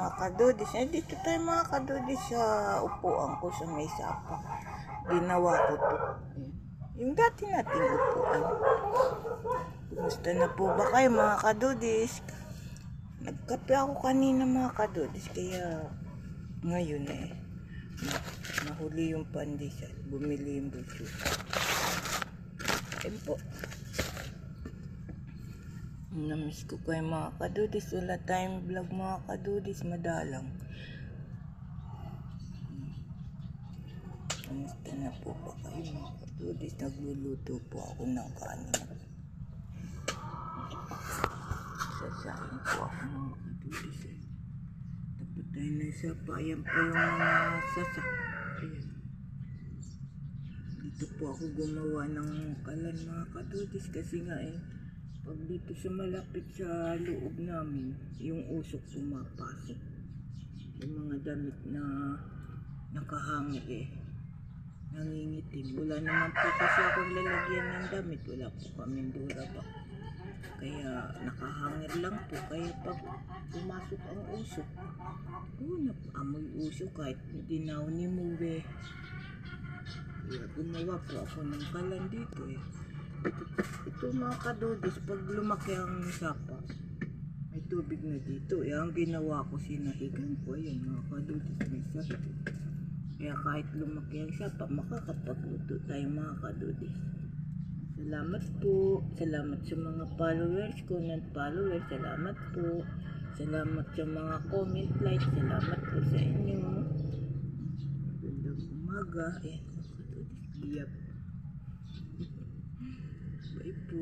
mga kadudis. Dito tayo mga kadudis sa upuan ko sa may sapa. Ginawa ko to. Yung dati nating upuan. Kumusta na po ba kayo mga kadudis? Nagkape ako kanina mga kadudis. Kaya ngayon nahuli yung pandesal. Bumili yung buso. Ayun po. Namiss ko kayo mga kadudis. Wala tayong vlog mga kadudis. Madalang. Kamusta na po ba kayo mga kadudis? Nagluluto po ako ng kanin. Sasain po ako mga kadudis. Tapos tayo na isa pa. Ayan po yung mga sasak. Ayan. Dito po ako gumawa ng kalan mga kadudis. Kasi nga pag dito sa malapit sa loob namin, yung usok pumapasok. Yung mga damit na nakahangi nangingitim. Wala naman po kasi akong lalagyan ng damit. Wala po kaming duraba. Kaya nakahangir lang po. Kaya pag pumasok ang usok, amoy usok kahit hindi na ni Mube. Kaya gumawa po ako ng kalan dito Ito mga kadudis, pag lumaki ang sapa, may tubig na dito. Ang ginawa ko, sinahigan ko. Ayan mga kadudis, may sapa. Kaya kahit lumaki ang sapa, makakapagluto tayo mga kadudis. Salamat po. Salamat sa mga followers ko, non-followers. Salamat po. Salamat sa mga comment, like. Salamat po sa inyo. Gandang umaga. Ayan mga kadudis, biyap. Bye po.